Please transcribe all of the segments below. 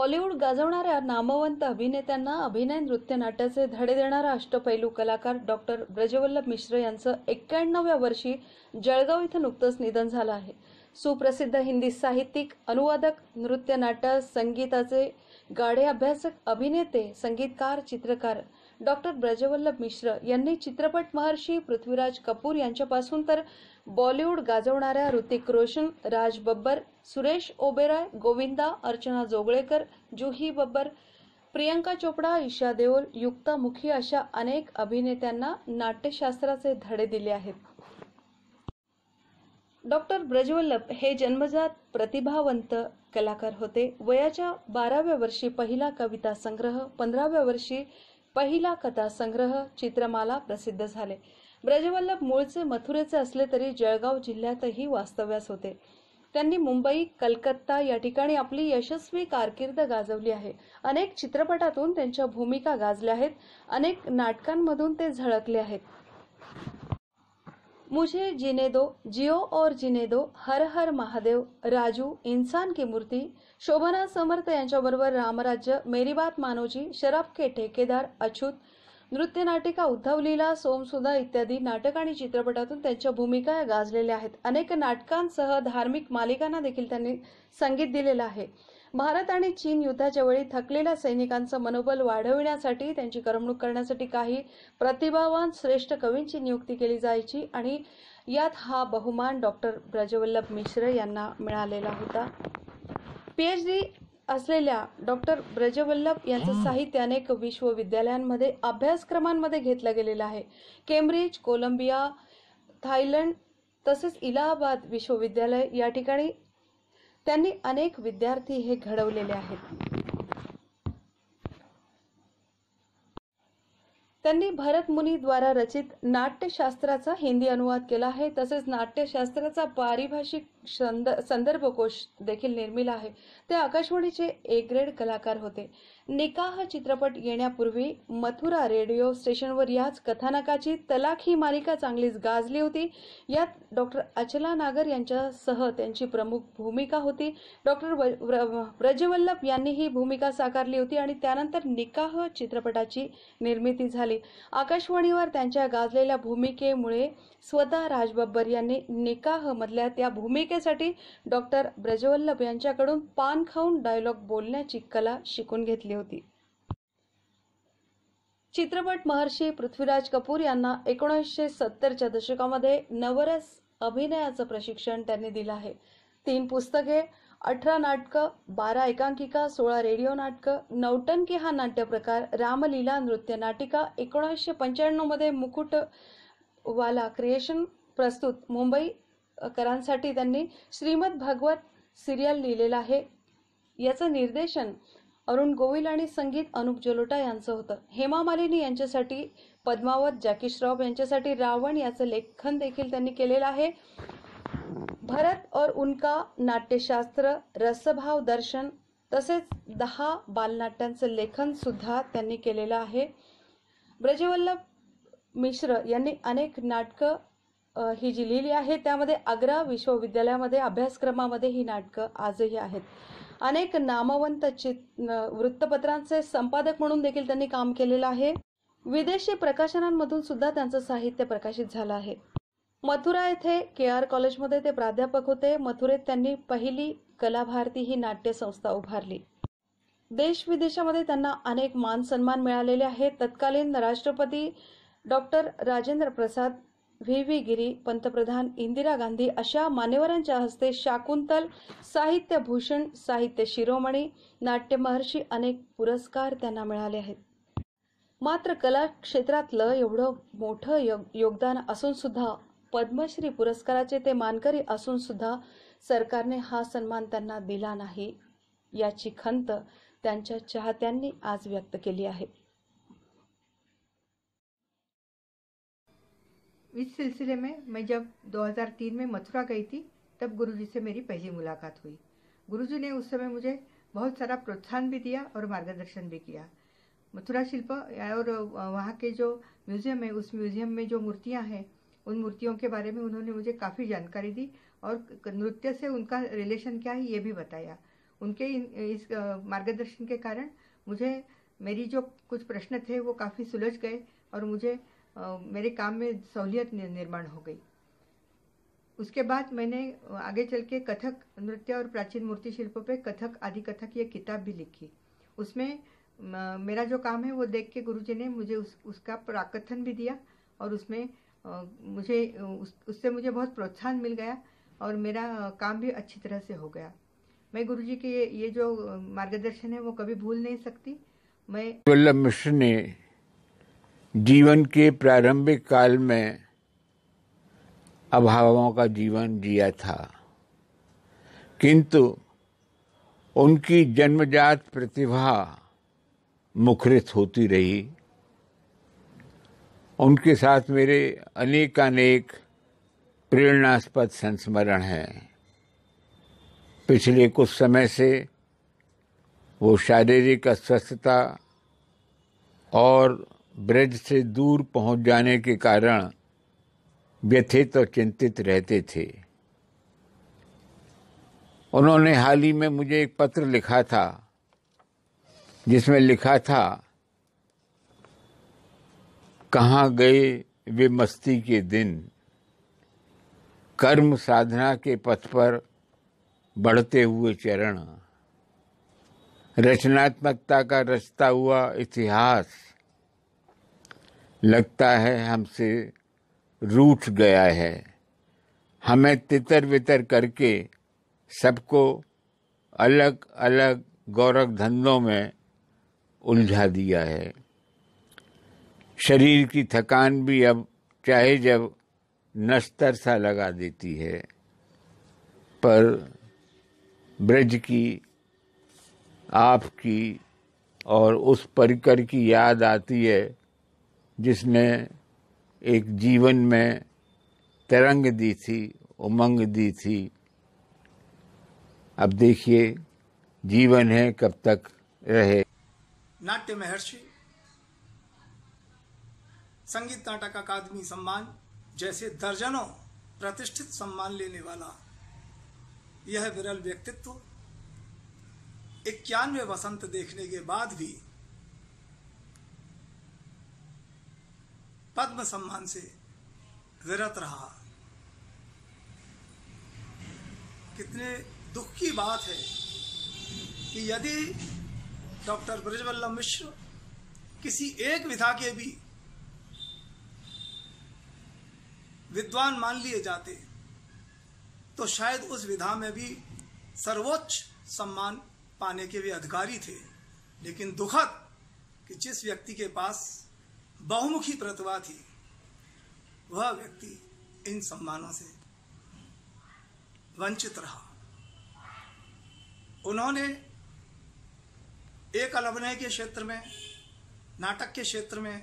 Bollywood गाजवणाऱ्या नामवंत अभिनेत्यांना अभिनय नृत्य नाट्याचे धडे देणारा अष्टपैलू कलाकार डॉक्टर ब्रजवल्लभ मिश्र यांचं 91व्या वर्षी जळगाव इथं नुकतंच निधन झालं आहे। सुप्रसिद्ध हिंदी साहित्यिक, अनुवादक, नृत्य नाट्य संगीताचे गाढे अभ्यासक, अभिनेते, संगीतकार, चित्रकार डॉक्टर ब्रजवल्लभ मिश्र यांनी चित्रपट महर्षी पृथ्वीराज कपूर यांच्यापासून तर बॉलिवूड गाजवणाऱ्या ऋतिक रोशन, राज बब्बर, सुरेश ओबेरॉय, गोविंदा, अर्चना जोगळेकर, जुही बब्बर, प्रियंका चोपडा, ईशा देओल, युक्ता मुखी अशा अनेक अभिनेत्यांना नाट्यशास्त्राचे धडे दिले आहेत। डॉक्टर ब्रजवल्लभ हे जन्मजात प्रतिभावंत कलाकार होते। वयाच्या 12व्या वर्षी पहिला कविता संग्रह, 15व्या वर्षी पहिला कथा संग्रह, चित्रमाला प्रसिद्ध झाले। ब्रजवल्लभ मूळचे मथुरेचे असले तरी जळगाव जिल्ह्यातही वास्तव्यास होते। त्यांनी मुंबई, कलकत्ता या ठिकाणी आपली यशस्वी कारकीर्द गाजवली आहे। अनेक चित्रपटातून त्यांच्या भूमिका गाजल्या आहेत। अनेक नाटकांमधून ते झळकले आहेत। मुझे जीने दो, जियो और जीने दो, हर हर महादेव, राजू, इंसान की मूर्ति, शोभना समर्थ यांच्याबरोबर रामराज्य, मेरी बात मानोजी, शराब के ठेकेदार, अछूत, नृत्य नाटिका उद्धव लीला, सोमसुधा इत्यादी नाटक आणि चित्रपटातून त्यांच्या भूमिका गाजलेल्या आहेत। अनेक नाटकांसह धार्मिक मालिकांना देखील त्यांनी संगीत दिलेलं आहे। भारत आणि चीन युद्धाच्या वेळी थकलेल्या सैनिकांचं मनोबल वाढविण्यासाठी त्यांची करमणूक करण्यासाठी काही प्रतिभावान श्रेष्ठ कवींची नियुक्ती केली जायची आणि यात हा बहुमान डॉक्टर ब्रजवल्लभ मिश्र यांना मिळालेला होता। PhD असलेल्या डॉक्टर ब्रजवल्लभ यांचं साहित्य अनेक विश्वविद्यालयांमध्ये अभ्यासक्रमांमध्ये घेतलं गेलेलं आहे। केम्ब्रिज, कोलंबिया, थायलंड तसेच इलाहाबाद विश्वविद्यालय या ठिकाणी त्यांनी अनेक विद्यार्थी हे घडवलेले आहेत। त्यांनी भरत मुनी द्वारा रचित नाट्यशास्त्राचा हिंदी अनुवाद केला आहे। तसेच नाट्यशास्त्राचा पारिभाषिक संदर्भकोश देखील निर्मिला आहे। ते आकाशवाणीचे A ग्रेड कलाकार होते। निकाह चित्रपट येण्यापूर्वी मथुरा रेडिओ स्टेशनवर याच कथानकाची तलाक ही मालिका चांगलीच गाजली होती। यात डॉक्टर अचला नागर यांच्यासह त्यांची प्रमुख भूमिका होती। डॉक्टर ब्रजवल्लभ यांनी ही भूमिका साकारली होती आणि त्यानंतर निकाह चित्रपटाची निर्मिती झाली। आकाशवाणीवर त्यांच्या गाजलेल्या भूमिकेमुळे स्वतः राज बब्बर यांनी निकाह मधल्या त्या भूमिकेसाठी डॉक्टर ब्रजवल्लभ यांच्याकडून पान खाऊन डायलॉग बोलण्याची कला शिकून घेतली होती। चित्रपट महर्षी पृथ्वीराज कपूर यांना 1970च्या दशकामध्ये नवरस अभिनयाचं प्रशिक्षण त्यांनी दिलं आहे। 3 पुस्तके, 18 नाटकं, 12 एकांकिका, 16 रेडिओ नाटकं, नौटंकी हा नाट्यप्रकार, रामलीला नृत्य नाटिका, 1995 मध्ये मुकुटवाला क्रिएशन प्रस्तुत मुंबईकरांसाठी त्यांनी श्रीमद भागवत सिरियल लिहिलेलं आहे। याचं निर्देशन अरुण गोविल आणि संगीत अनुप जलोटा यांचं होतं। हेमा मालिनी यांच्यासाठी पद्मावत, जॅकी श्रॉफ यांच्यासाठी रावण याचं लेखन देखील त्यांनी केलेलं आहे। भरत और उनका नाट्यशास्त्र, रसभाव दर्शन तसेच 10 बालनाट्यांचं लेखन सुद्धा त्यांनी केलेलं आहे। ब्रजवल्लभ मिश्र यांनी अनेक नाटकं ही जी लिहिली आहे त्यामध्ये आग्रा विश्वविद्यालयामध्ये अभ्यासक्रमामध्ये ही नाटकं आजही आहेत। अनेक नामवंत वृत्तपत्रांचे संपादक म्हणून देखील त्यांनी काम केलेलं आहे। विदेशी प्रकाशनांमधून सुद्धा त्यांचं साहित्य प्रकाशित झालं आहे। मथुरा येथे KR कॉलेजमध्ये ते प्राध्यापक होते। मथुरेत त्यांनी पहिली कलाभारती ही नाट्य संस्था उभारली। देश विदेशामध्ये त्यांना अनेक मान सन्मान मिळालेले आहेत। तत्कालीन राष्ट्रपती डॉक्टर राजेंद्र प्रसाद, VV गिरी, पंतप्रधान इंदिरा गांधी अशा मान्यवरांच्या हस्ते शाकुंतल, साहित्य भूषण, साहित्य शिरोमणी, नाट्य महर्षी अनेक पुरस्कार त्यांना मिळाले आहेत। मात्र कला क्षेत्रातलं एवढं मोठं योगदान असून सुद्धा, पद्मश्री पुरस्काराचे ते मानकरी असून सुद्धा सरकारने हा सन्मान त्यांना दिला नाही, याची खंत त्यांच्या चाहत्यांनी आज व्यक्त केली आहे। इस सिलसिले में मैं जब 2003 में मथुरा गई थी तब गुरुजी से मेरी पहली मुलाकात हुई। गुरुजी ने उस समय मुझे बहुत सारा प्रोत्साहन भी दिया और मार्गदर्शन भी किया। मथुरा शिल्प और वहाँ के जो म्यूजियम है, उस म्यूजियम में जो मूर्तियाँ हैं, उन मूर्तियों के बारे में उन्होंने मुझे काफ़ी जानकारी दी और नृत्य से उनका रिलेशन क्या है ये भी बताया। उनके इस मार्गदर्शन के कारण मुझे मेरी जो कुछ प्रश्न थे वो काफ़ी सुलझ गए और मुझे मेरे काम में सहूलियत निर्माण हो गई। उसके बाद मैंने आगे चल के कथक नृत्य और प्राचीन मूर्ति शिल्पों पे कथक आदि कथक ये किताब भी लिखी। उसमें मेरा जो काम है वो देख के गुरुजी ने मुझे उसका प्राकथन भी दिया और उसमें उससे मुझे बहुत प्रोत्साहन मिल गया और मेरा काम भी अच्छी तरह से हो गया। मैं गुरुजी के ये जो मार्गदर्शन है वो कभी भूल नहीं सकती। मैं वल्लभ मिश्र ने जीवन के प्रारंभिक काल में अभावों का जीवन जिया था, किंतु उनकी जन्मजात प्रतिभा मुखरित होती रही। उनके साथ मेरे अनेकानेक प्रेरणास्पद संस्मरण हैं। पिछले कुछ समय से वो शारीरिक अस्वस्थता और ब्रज से दूर पहुंच जाने के कारण व्यथित और चिंतित रहते थे। उन्होंने हाल ही में मुझे एक पत्र लिखा था जिसमें लिखा था, कहाँ गए वे मस्ती के दिन, कर्म साधना के पथ पर बढ़ते हुए चरण, रचनात्मकता का रचता हुआ इतिहास लगता है हमसे रूठ गया है। हमें तितर बितर करके सबको अलग अलग गौरव धंधों में उलझा दिया है। शरीर की थकान भी अब चाहे जब नश्तर सा लगा देती है, पर ब्रज की, आपकी और उस परिकर की याद आती है जिसने एक जीवन में तरंग दी थी, उमंग दी थी। अब देखिए जीवन है कब तक रहे। नाट्य महर्षि, संगीत नाटक अकादमी सम्मान जैसे दर्जनों प्रतिष्ठित सम्मान लेने वाला यह विरल व्यक्तित्व 91 वसंत देखने के बाद भी पद्म सम्मान से विरत रहा। कितने दुख की बात है कि यदि डॉक्टर ब्रजवल्लभ मिश्र किसी एक विधा के भी विद्वान मान लिए जाते तो शायद उस विधा में भी सर्वोच्च सम्मान पाने के भी अधिकारी थे। लेकिन दुखद कि जिस व्यक्ति के पास बहुमुखी प्रतिभा थी वह व्यक्ति इन सम्मानों से वंचित रहा। उन्होंने एकल अभिनय के क्षेत्र में, नाटक के क्षेत्र में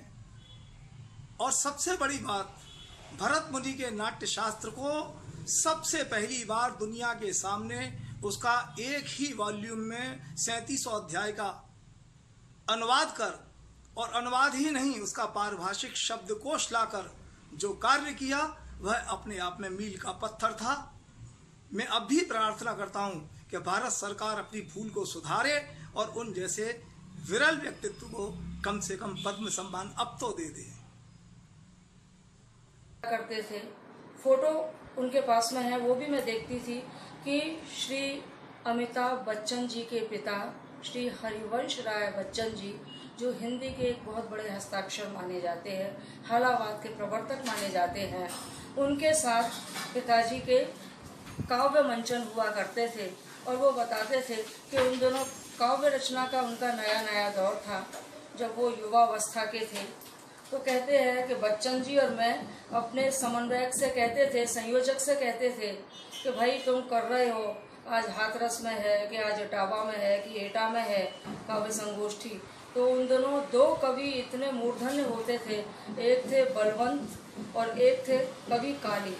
और सबसे बड़ी बात भरत मुनि के नाट्य शास्त्र को सबसे पहली बार दुनिया के सामने उसका एक ही वॉल्यूम में 3700 अध्याय का अनुवाद कर, और अनुवाद ही नहीं उसका पारिभाषिक शब्दकोश लाकर जो कार्य किया वह अपने आप में मील का पत्थर था। मैं अब भी प्रार्थना करता हूं कि भारत सरकार अपनी भूल को सुधारे और उन जैसे विरल व्यक्तित्व को कम से कम पद्म सम्मान अब तो दे दे। करते थे, फोटो उनके पास में है, वो भी मैं देखती थी कि श्री अमिताभ बच्चन जी के पिता श्री हरिवंश राय बच्चन जी, जो हिंदी के एक बहुत बड़े हस्ताक्षर माने जाते हैं, हालावाद के प्रवर्तक माने जाते हैं, उनके साथ पिताजी के काव्य मंचन हुआ करते थे। और वो बताते थे कि उन दोनों काव्य रचना का उनका नया नया दौर था जब वो युवावस्था के थे। तो कहते हैं कि बच्चन जी और मैं अपने समन्वयक से कहते थे, संयोजक से कहते थे कि भाई तुम कर रहे हो, आज हाथरस में है कि आज इटावा में है कि एटा में है काव्य संगोष्ठी। तो उन दोनों दो कवि इतने मूर्धन्य होते थे, एक थे बलवंत और एक थे कवि काली,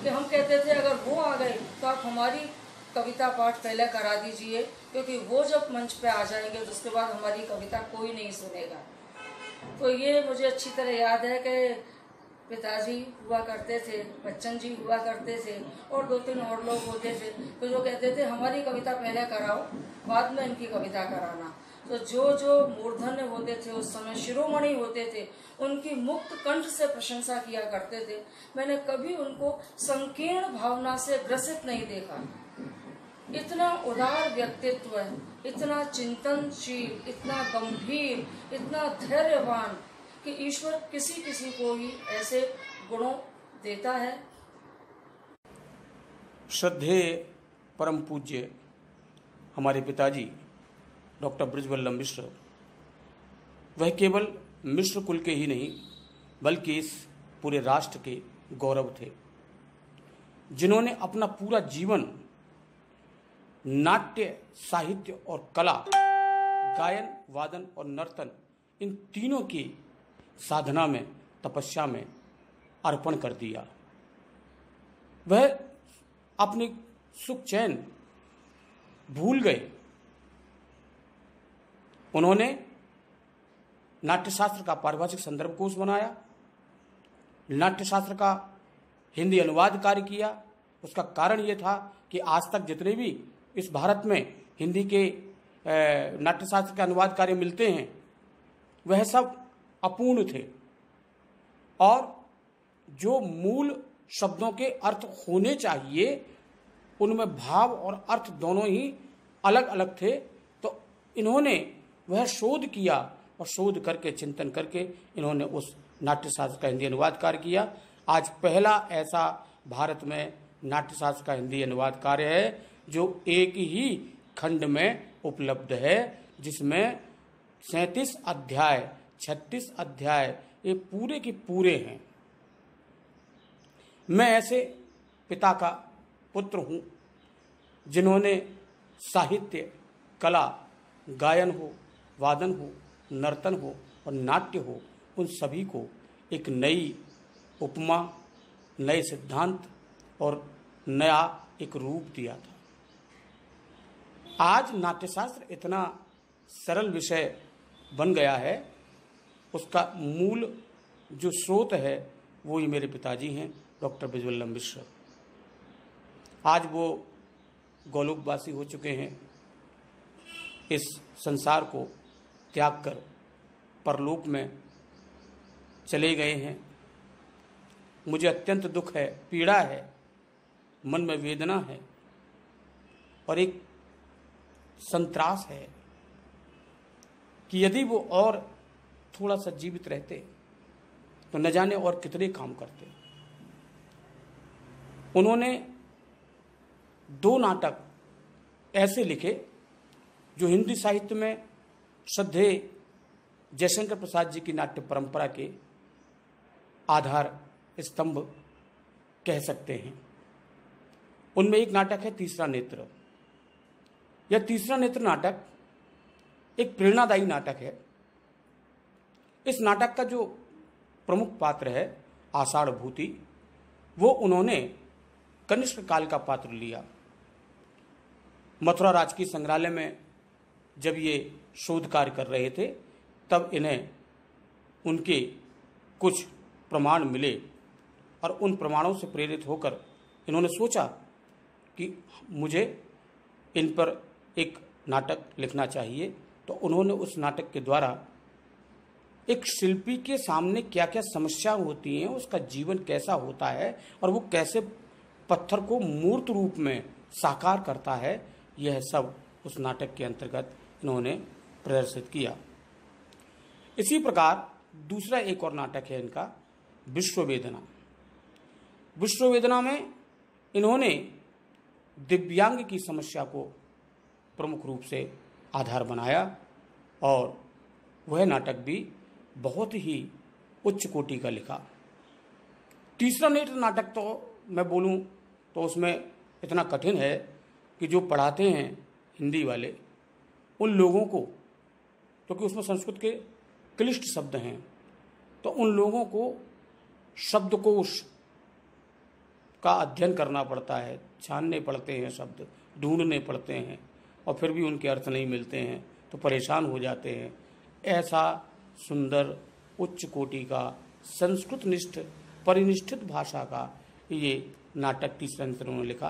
कि हम कहते थे अगर वो आ गए तो आप हमारी कविता पाठ पहले करा दीजिए, क्योंकि वो जब मंच पे आ जाएंगे तो उसके बाद हमारी कविता कोई नहीं सुनेगा। तो ये मुझे अच्छी तरह याद है कि पिताजी हुआ करते थे, बच्चन जी हुआ करते थे और 2-3 और लोग होते थे। तो जो कहते थे हमारी कविता पहले कराओ, बाद में इनकी कविता कराना। तो जो मूर्धन्य होते थे उस समय, शिरोमणि होते थे, उनकी मुक्त कंठ से प्रशंसा किया करते थे। मैंने कभी उनको संकीर्ण भावना से ग्रसित नहीं देखा। इतना उदार व्यक्तित्व, इतना चिंतनशील, इतना गंभीर, इतना धैर्यवान कि ईश्वर किसी किसी को ही ऐसे गुणों देता है। श्रद्धेय परम पूज्य हमारे पिताजी डॉक्टर बृजवल्लभ मिश्र, वह केवल मिश्र कुल के ही नहीं बल्कि इस पूरे राष्ट्र के गौरव थे, जिन्होंने अपना पूरा जीवन नाट्य, साहित्य और कला, गायन, वादन और नर्तन, इन तीनों की साधना में, तपस्या में अर्पण कर दिया। वह अपनी सुख चैन भूल गए। उन्होंने नाट्यशास्त्र का पारिभाषिक संदर्भ कोश बनाया, नाट्यशास्त्र का हिंदी अनुवाद कार्य किया। उसका कारण ये था कि आज तक जितने भी इस भारत में हिंदी के नाट्यशास्त्र के अनुवाद कार्य मिलते हैं वह सब अपूर्ण थे और जो मूल शब्दों के अर्थ होने चाहिए उनमें भाव और अर्थ दोनों ही अलग अलग थे। तो इन्होंने वह शोध किया और शोध करके, चिंतन करके इन्होंने उस नाट्यशास्त्र का हिंदी अनुवाद कार्य किया। आज पहला ऐसा भारत में नाट्यशास्त्र का हिंदी अनुवाद कार्य है जो एक ही खंड में उपलब्ध है, जिसमें 37 अध्याय, 36 अध्याय ये पूरे के पूरे हैं। मैं ऐसे पिता का पुत्र हूँ जिन्होंने साहित्य, कला, गायन हो, वादन हो, नर्तन हो और नाट्य हो, उन सभी को एक नई उपमा, नए सिद्धांत और नया एक रूप दिया था। आज नाट्यशास्त्र इतना सरल विषय बन गया है, उसका मूल जो स्रोत है वो ही मेरे पिताजी हैं, डॉक्टर बृजवल्लभ मिश्र। आज वो गोलोकवासी हो चुके हैं, इस संसार को त्याग कर परलोक में चले गए हैं। मुझे अत्यंत दुख है, पीड़ा है, मन में वेदना है और एक संत्रास है कि यदि वो और थोड़ा सा जीवित रहते तो न जाने और कितने काम करते। उन्होंने 2 नाटक ऐसे लिखे जो हिंदी साहित्य में श्रद्धेय जयशंकर प्रसाद जी की नाट्य परंपरा के आधार स्तंभ कह सकते हैं। उनमें एक नाटक है तीसरा नेत्र। यह तीसरा नेत्र नाटक एक प्रेरणादायी नाटक है। इस नाटक का जो प्रमुख पात्र है आषाढ़ भूति, वो उन्होंने कनिष्क काल का पात्र लिया। मथुरा राजकीय संग्रहालय में जब ये शोध कार्य कर रहे थे तब इन्हें उनके कुछ प्रमाण मिले और उन प्रमाणों से प्रेरित होकर इन्होंने सोचा कि मुझे इन पर एक नाटक लिखना चाहिए। तो उन्होंने उस नाटक के द्वारा एक शिल्पी के सामने क्या क्या समस्या होती हैं, उसका जीवन कैसा होता है और वो कैसे पत्थर को मूर्त रूप में साकार करता है, यह सब उस नाटक के अंतर्गत इन्होंने प्रदर्शित किया। इसी प्रकार दूसरा एक और नाटक है इनका विश्ववेदना। विश्ववेदना में इन्होंने दिव्यांग की समस्या को प्रमुख रूप से आधार बनाया और वह नाटक भी बहुत ही उच्च कोटि का लिखा। तीसरा नेत्र नाटक तो मैं बोलूं तो उसमें इतना कठिन है कि जो पढ़ाते हैं हिंदी वाले उन लोगों को, क्योंकि उसमें संस्कृत के क्लिष्ट शब्द हैं, तो उन लोगों को शब्दकोश का अध्ययन करना पड़ता है, छानने पड़ते हैं शब्द, ढूंढने पड़ते हैं और फिर भी उनके अर्थ नहीं मिलते हैं तो परेशान हो जाते हैं। ऐसा सुंदर उच्च कोटि का संस्कृतनिष्ठ परिनिष्ठित भाषा का ये नाटक तीसरे अंतर उन्होंने लिखा।